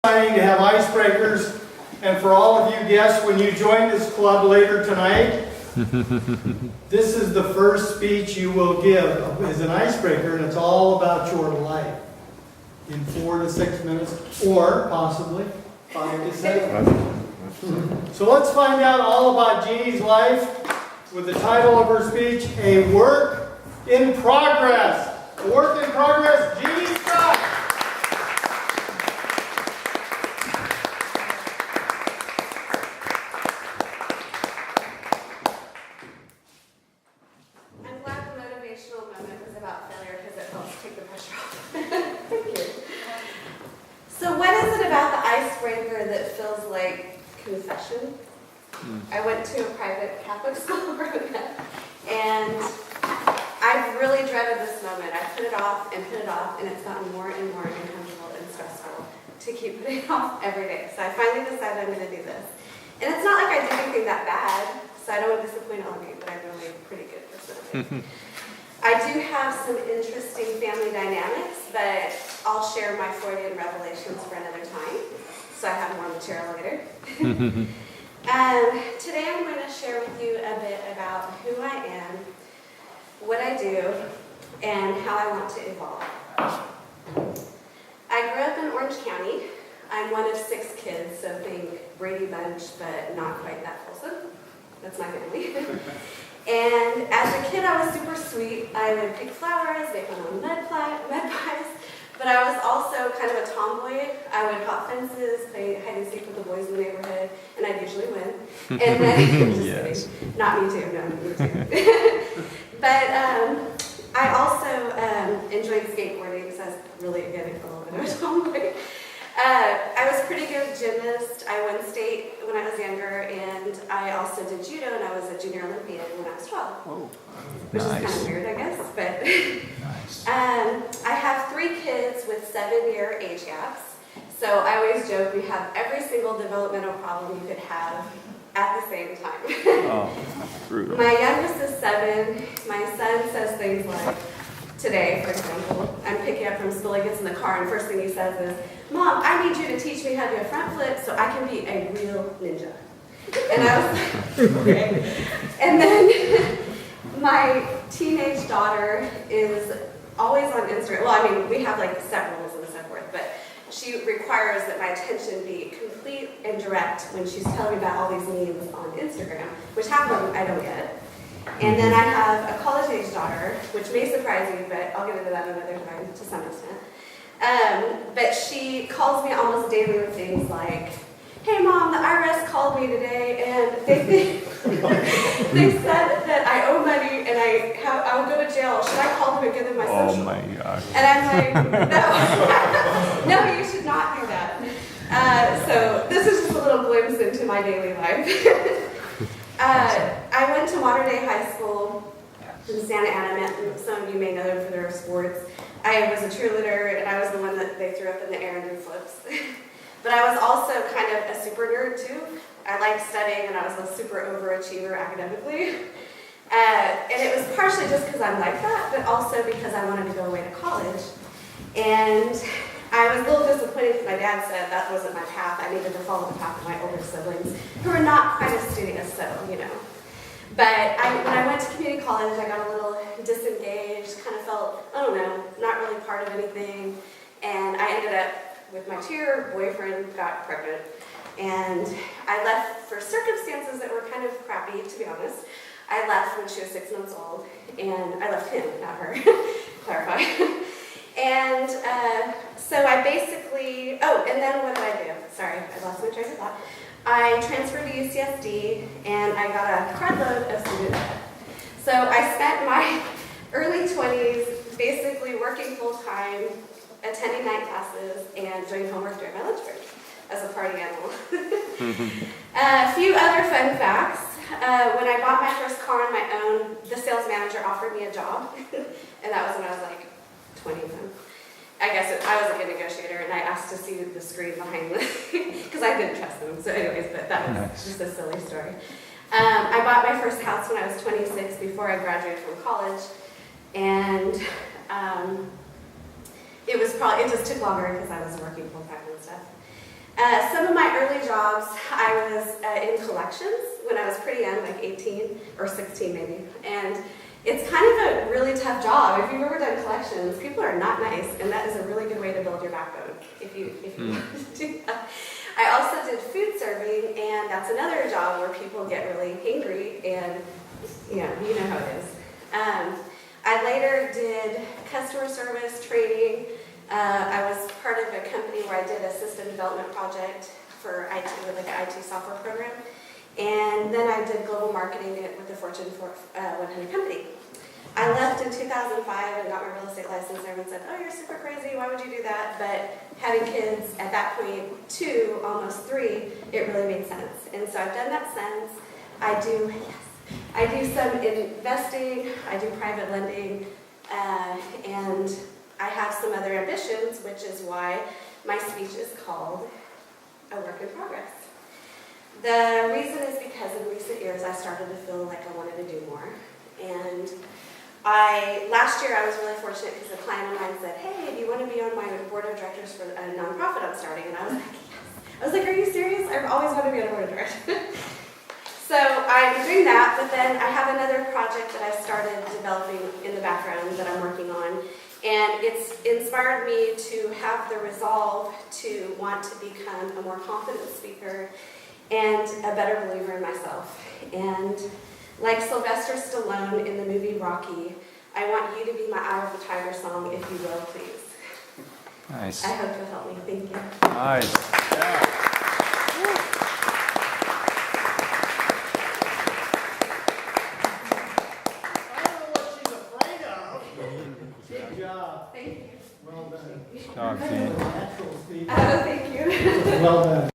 Exciting to have icebreakers, and for all of you guests, when you join this club later tonight, this is the first speech you will give as an icebreaker, and it's all about your life in 4 to 6 minutes, or possibly 5 to 7. So let's find out all about Jeannie's life with the title of her speech, A Work in Progress. A Work in Progress, Jeannie Scott. So what is it about the icebreaker that feels like confession? I went to a private Catholic school growing up, and I've really dreaded this moment. I put it off, and it's gotten more and more uncomfortable and stressful to keep putting it off every day. So I finally decided I'm going to do this. And it's not like I did anything that bad, so I don't want to disappoint all of you, but I'm really a pretty good person. I do have some interesting family dynamics, but I'll share my Freudian revelations for another time, so I have more material later. Today I'm going to share with you a bit about who I am, what I do, and how I want to evolve. I grew up in Orange County. I'm one of 6 kids, so think Brady Bunch, but not quite that wholesome. That's my family. And as a kid, I was super sweet. I would pick flowers, make my own mud pies, but I was also kind of a tomboy. I would hop fences, play hide and seek with the boys in the neighborhood, and I'd usually win. And then, just Yes. kidding. Not me too, no, me too. But I also enjoyed skateboarding, so I was really, again, a little bit of a tomboy. I was a pretty good gymnast. I won state when I was younger, and I also did judo, and I was a junior Olympian when I was 12. Oh, which nice. is kind of weird, I guess. But Nice. I have 3 kids with 7-year age gaps. So I always joke we have every single developmental problem you could have at the same time. Oh, brutal. My youngest is 7. My son says things like, today, for example, I'm picking up from school, he gets in the car, and first thing he says is, Mom, I need you to teach me how to do a front flip so I can be a real ninja. And I was like, okay. And then my teenage daughter is always on Instagram. Well, I mean, we have like set rules and so forth, but she requires that my attention be complete and direct when she's telling me about all these memes on Instagram, which half of them I don't get. And then I have a college-age daughter, which may surprise you, but I'll get into that another time to some extent. But she calls me almost daily with things like, hey Mom, the IRS called me today and they said that I owe money and I will go to jail. Should I call them and give them my social? Oh my gosh. And I'm like, no, no, you should not do that. So this is just a little glimpse into my daily life. I went to Modern Day High School in Santa Ana. Some of you may know them for their sports. I was a cheerleader, and I was the one that they threw up in the air and did flips. But I was also kind of a super nerd, too. I liked studying, and I was a super overachiever academically. And it was partially just because I'm like that, but also because I wanted to go away to college. And I was a little disappointed because my dad said that wasn't my path. I needed to follow the path of my older siblings, who were not quite as studious, so, you know. But when I went to community college, I got a little disengaged, kind of felt, I don't know, not really part of anything. And I ended up with my cheer boyfriend, got pregnant. And I left for circumstances that were kind of crappy, to be honest. I left when she was 6 months old, and I left him, not her, clarify. And so I basically, and then what did I do? Sorry, I lost my train of thought. I transferred to UCSD, and I got a carload of student debt. So I spent my early 20s basically working full-time, attending night classes, and doing homework during my lunch break as a party animal. A few other fun facts. When I bought my first car on my own, the sales manager offered me a job, and that was when I was like 20 then. I guess I was a good negotiator, and I asked to see the screen behind me because I didn't trust them. So anyways, but that was just a silly story. I bought my first house when I was 26 before I graduated from college, and it just took longer because I was working full time and stuff. Some of my early jobs, I was in collections when I was pretty young, like 18 or 16 maybe. And it's kind of a really tough job. If you've ever done collections, people are not nice, and that is a really good way to build your backbone if you want to do that. I also did food serving, and that's another job where people get really angry, and you know how it is. I later did customer service training. I was part of a company where I did a system development project for IT, with like an IT software program. And then I did global marketing with the Fortune 100 company. I left in 2005 and got my real estate license, and everyone said, oh, you're super crazy, why would you do that? But having kids at that point, 2, almost 3, it really made sense. And so I've done that since. I do some investing, I do private lending, and I have some other ambitions, which is why my speech is called A Work in Progress. The reason is because in recent years I started to feel like I wanted to do more. And last year I was really fortunate because a client of mine said, hey, do you want to be on my board of directors for a nonprofit I'm starting? And I was like, yes. I was like, are you serious? I've always wanted to be on a board of directors. So I'm doing that, but then I have another project that I started developing in the background that I'm working on. And it's inspired me to have the resolve to want to become a more confident speaker and a better believer in myself. And like Sylvester Stallone in the movie Rocky, I want you to be my Eye of the Tiger song, if you will, please. Nice. I hope you'll help me. Thank you. Nice. Yeah. Good job. Thank you. Well done. Good job, Jeannie. Natural speech. Thank you. Well done.